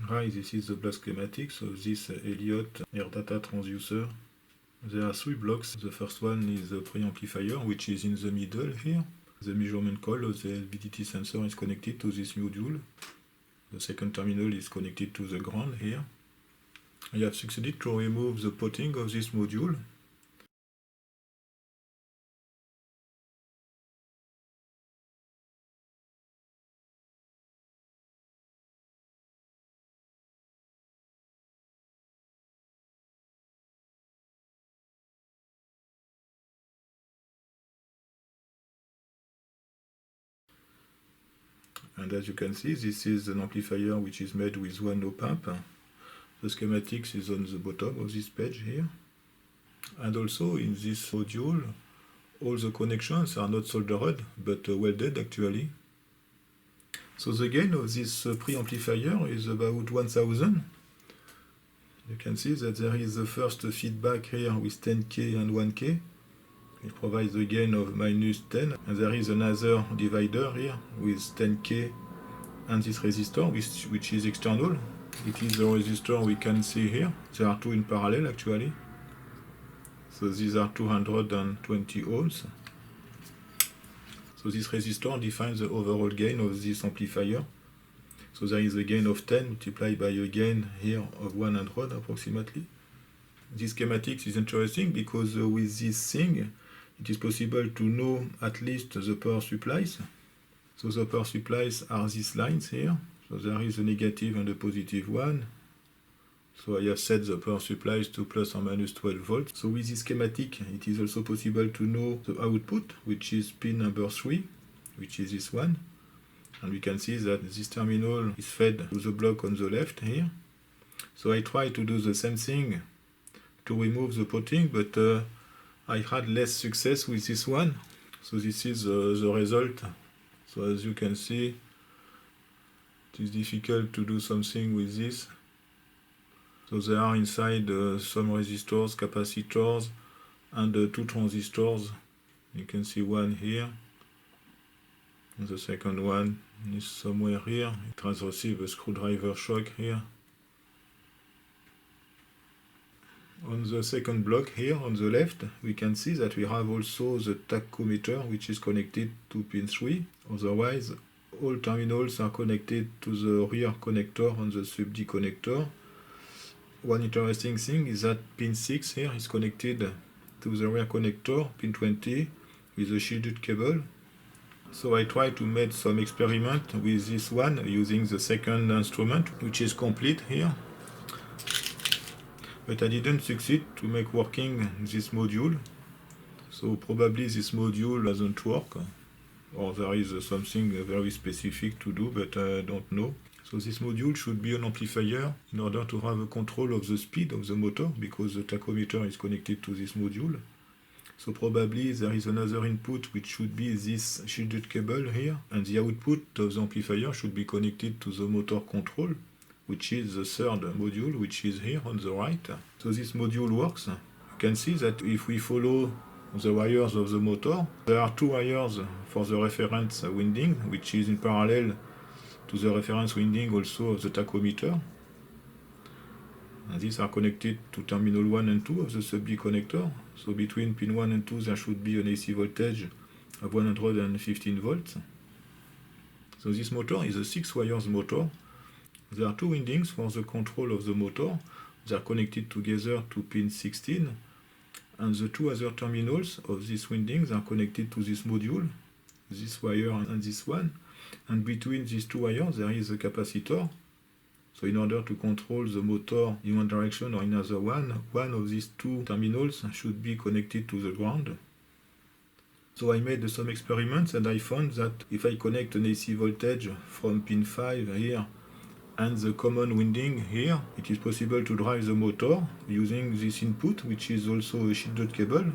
Right, this is the block schematic, so this Elliott air data transducer. There are 3 blocks. The first one is the preamplifier, which is in the middle here. The measurement coil of the LVDT sensor is connected to this module. The second terminal is connected to the ground here. I have succeeded to remove the potting of this module. And as you can see, this is an amplifier which is made with one op-amp. The schematics is on the bottom of this page here. And also in this module, all the connections are not soldered, but welded actually. So the gain of this preamplifier is about 1000. You can see that there is the first feedback here with 10K and 1K. It provides a gain of -10, and there is another divider here with 10K and this resistor which is external. It is the resistor we can see here. There are two in parallel actually. So these are 220 ohms. So this resistor defines the overall gain of this amplifier. So there is a gain of 10 multiplied by a gain here of 100 approximately. This schematic is interesting because with this thing, it is possible to know at least the power supplies. So the power supplies are these lines here. So there is a negative and a positive one. So I have set the power supplies to plus or minus 12 volts. So with this schematic, it is also possible to know the output, which is pin number 3, which is this one. And we can see that this terminal is fed to the block on the left here. So I try to do the same thing to remove the potting, but I had less success with this one. So this is the result. So as you can see, it is difficult to do something with this. So there are inside some resistors, capacitors, and 2 transistors. You can see one here. And the second one is somewhere here. It has received a screwdriver shock here. On the second block here on the left, we can see that we have also the tachometer, which is connected to pin 3. Otherwise, all terminals are connected to the rear connector on the sub-D connector. One interesting thing is that pin 6 here is connected to the rear connector, pin 20, with a shielded cable. So I try to make some experiment with this one using the second instrument, which is complete here. But I didn't succeed to make working this module. So probably this module doesn't work, or there is something very specific to do, but I don't know. So this module should be an amplifier in order to have a control of the speed of the motor, because the tachometer is connected to this module. So probably there is another input which should be this shielded cable here, and the output of the amplifier should be connected to the motor control, which is the third module, which is here on the right. So this module works. You can see that if we follow the wires of the motor, there are 2 wires for the reference winding, which is in parallel to the reference winding also of the tachometer. And these are connected to terminal 1 and 2 of the sub-D connector. So between pin 1 and 2 there should be an AC voltage of 115 volts. So this motor is a 6 wires motor. There are 2 windings for the control of the motor. They are connected together to pin 16. And the 2 other terminals of these windings are connected to this module, this wire and this one. And between these 2 wires there is a capacitor. So in order to control the motor in one direction or another one of these 2 terminals should be connected to the ground. So I made some experiments and I found that if I connect an AC voltage from pin 5 here and the common winding here, it is possible to drive the motor using this input, which is also a shielded cable,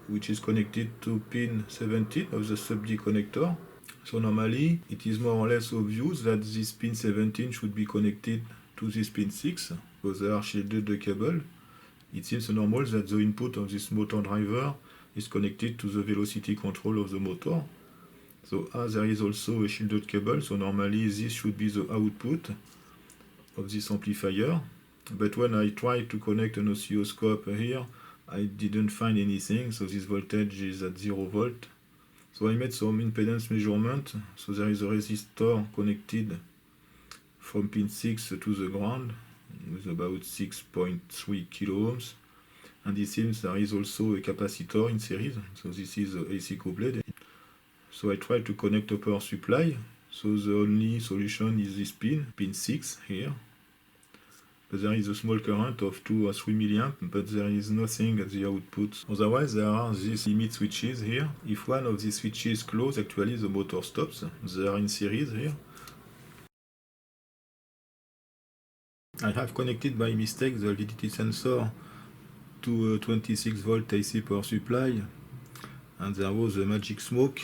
which is connected to pin 17 of the sub-D connector. So normally it is more or less obvious that this pin 17 should be connected to this pin 6, because they are shielded the cable. It seems normal that the input of this motor driver is connected to the velocity control of the motor. So as there is also a shielded cable, so normally this should be the output. of this amplifier. But when I tried to connect an oscilloscope here, I didn't find anything, so this voltage is at 0 volt. So I made some impedance measurement. So there is a resistor connected from pin 6 to the ground with about 6.3 kilo ohms. And it seems there is also a capacitor in series. So this is a AC coupled. So I tried to connect a power supply. So the only solution is this pin 6 here. But there is a small current of 2 or 3 milliamp, but there is nothing at the output. Otherwise, there are these limit switches here. If one of these switches close, actually the motor stops. They are in series here. I have connected by mistake the validity sensor to a 26 volt AC power supply, and there was a magic smoke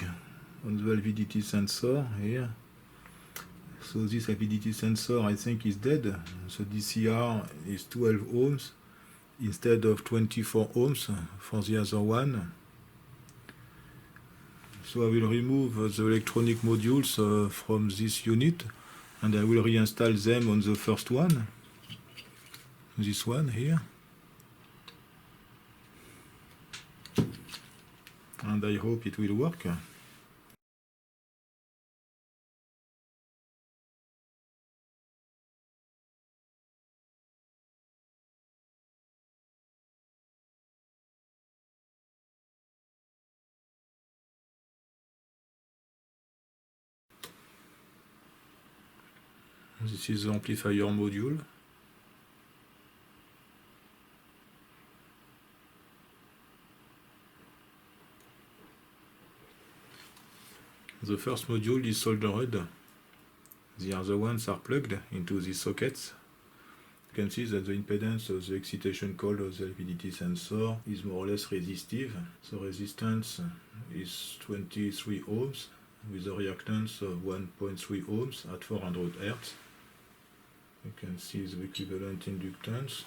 on the validity sensor here. So this validity sensor, I think, is dead. So DCR is 12 ohms instead of 24 ohms for the other one. So I will remove the electronic modules from this unit, and I will reinstall them on the first one, this one here. And I hope it will work. This is the amplifier module. The first module is soldered. The other ones are plugged into these sockets. You can see that the impedance of the excitation coil of the validity sensor is more or less resistive. The resistance is 23 ohms with a reactance of 1.3 ohms at 400 Hz. You can see the equivalent inductance.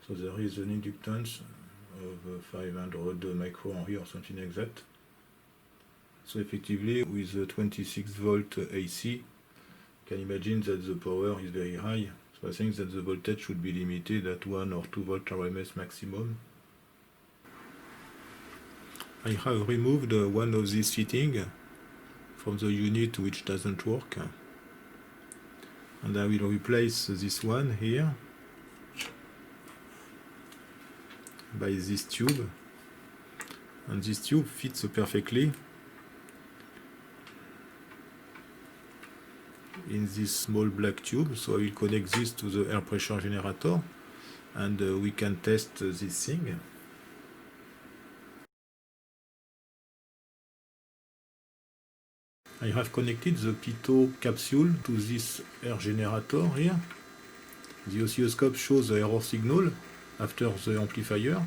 So there is an inductance of 500 microhenry or something like that. So effectively, with the 26 volt AC, you can imagine that the power is very high. So I think that the voltage should be limited at 1 or 2 volt RMS maximum. I have removed one of these fittings from the unit which doesn't work. And I will replace this one here by this tube. And this tube fits perfectly in this small black tube. So I will connect this to the air pressure generator, and we can test this thing. I have connected the pitot capsule to this air generator here. The oscilloscope shows the error signal after the amplifier.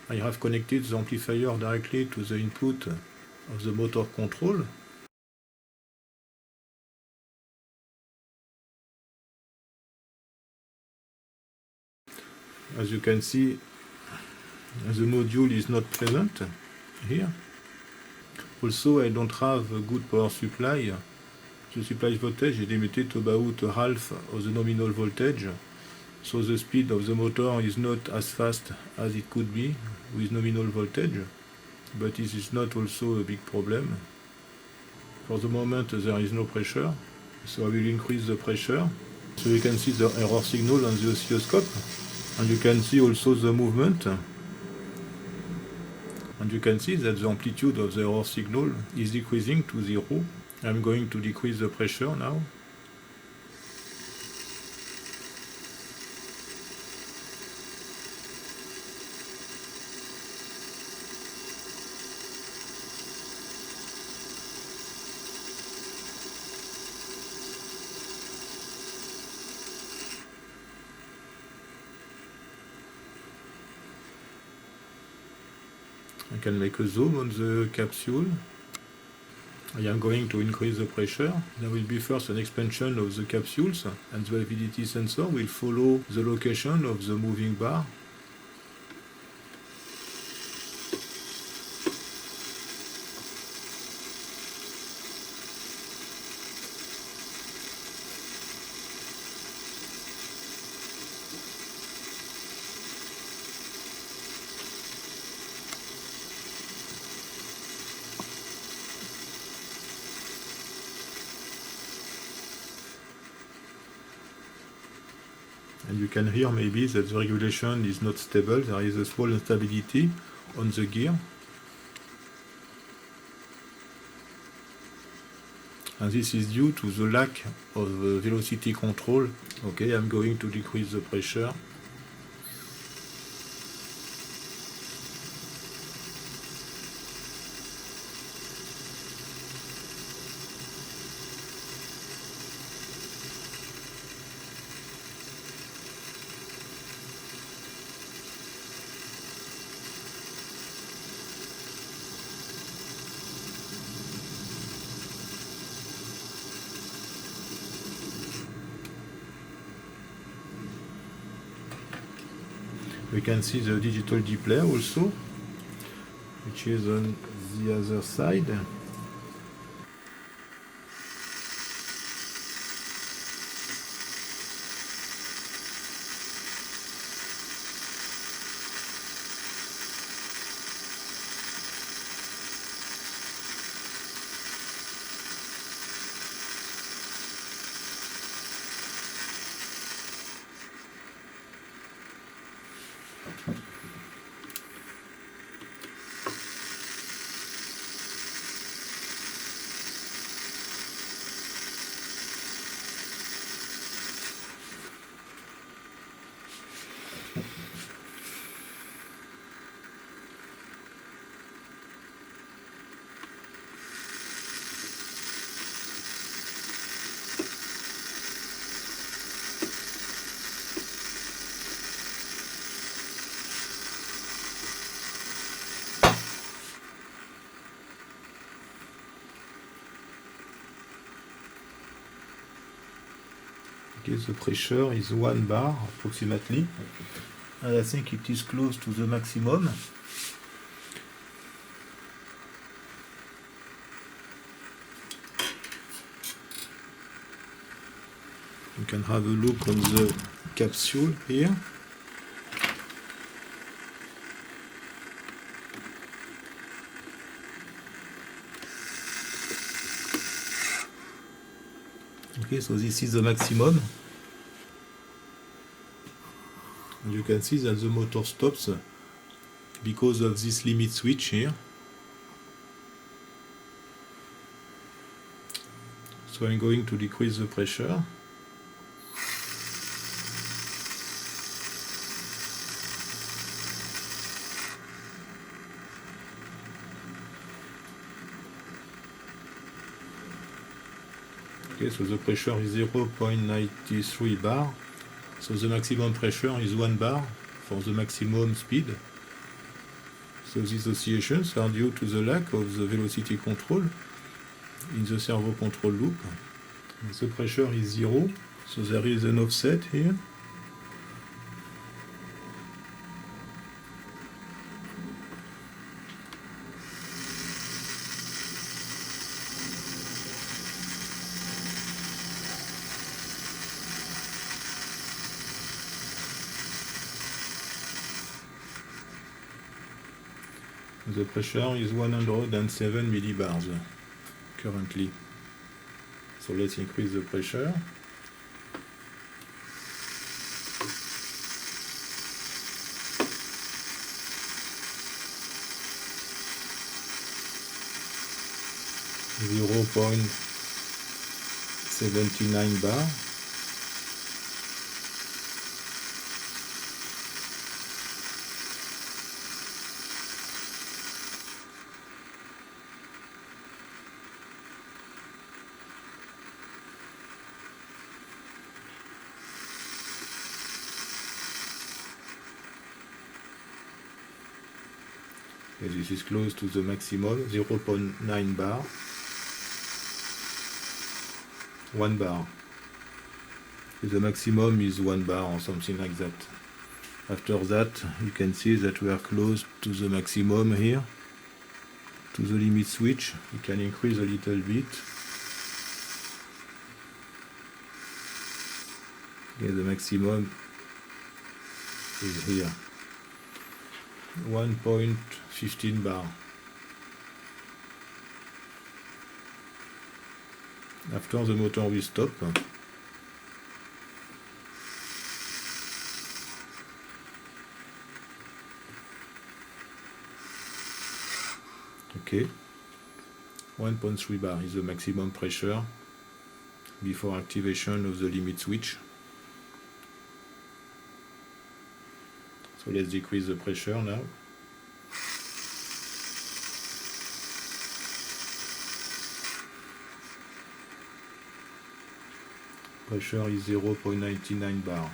I have connected the amplifier directly to the input of the motor control. As you can see, the module is not present here. Also, I don't have a good power supply. The supply voltage is limited to about half of the nominal voltage, so the speed of the motor is not as fast as it could be with nominal voltage, but this is not also a big problem. For the moment, there is no pressure, so I will increase the pressure. So you can see the error signal on the oscilloscope, and you can see also the movement. And you can see that the amplitude of the error signal is decreasing to 0. I'm going to decrease the pressure now. I can make a zoom on the capsule. I am going to increase the pressure. There will be first an expansion of the capsules, and the validity sensor will follow the location of the moving bar. And you can hear maybe that the regulation is not stable. There is a small instability on the gear. And this is due to the lack of velocity control. Okay, I'm going to decrease the pressure. We can see the digital display also, which is on the other side. Okay, the pressure is 1 bar approximately, and I think it is close to the maximum. You can have a look on the capsule here. Okay, so this is the maximum. And you can see that the motor stops because of this limit switch here. So I'm going to decrease the pressure. Okay, so the pressure is 0.93 bar. So the maximum pressure is 1 bar for the maximum speed. So these oscillations are due to the lack of the velocity control in the servo control loop. And the pressure is 0, so there is an offset here. The pressure is 107 millibars currently. So let's increase the pressure. .79 bar. Okay, this is close to the maximum, 0.9 bar. 1 bar. The maximum is 1 bar or something like that. After that, you can see that we are close to the maximum here, to the limit switch. We can increase a little bit. Okay, the maximum is here, 1.15 bar. After the motor will stop. Okay. 1.3 bar is the maximum pressure before activation of the limit switch. So let's decrease the pressure now. Pressure is 0.99 bar.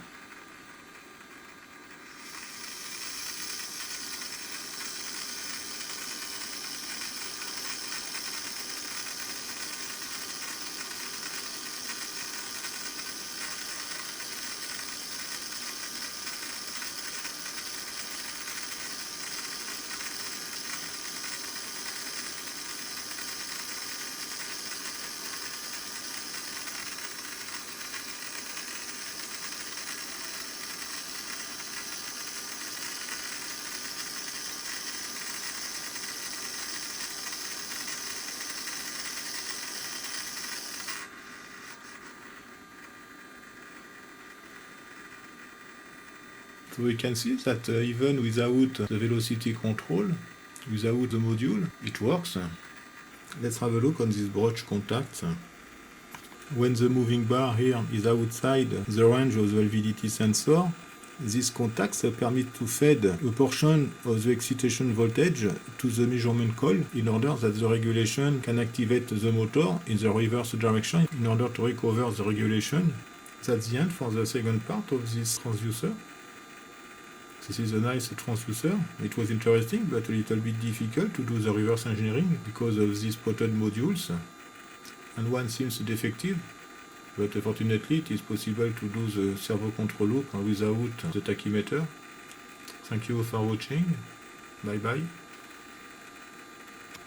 So we can see that even without the velocity control, without the module, it works. Let's have a look on this brooch contacts. When the moving bar here is outside the range of the validity sensor, these contacts permit to feed a portion of the excitation voltage to the measurement coil in order that the regulation can activate the motor in the reverse direction in order to recover the regulation. That's the end for the second part of this transducer. This is a nice transducer. It was interesting but a little bit difficult to do the reverse engineering because of these spotted modules. And one seems defective, but fortunately it is possible to do the servo control loop without the tachymeter. Thank you for watching. Bye bye.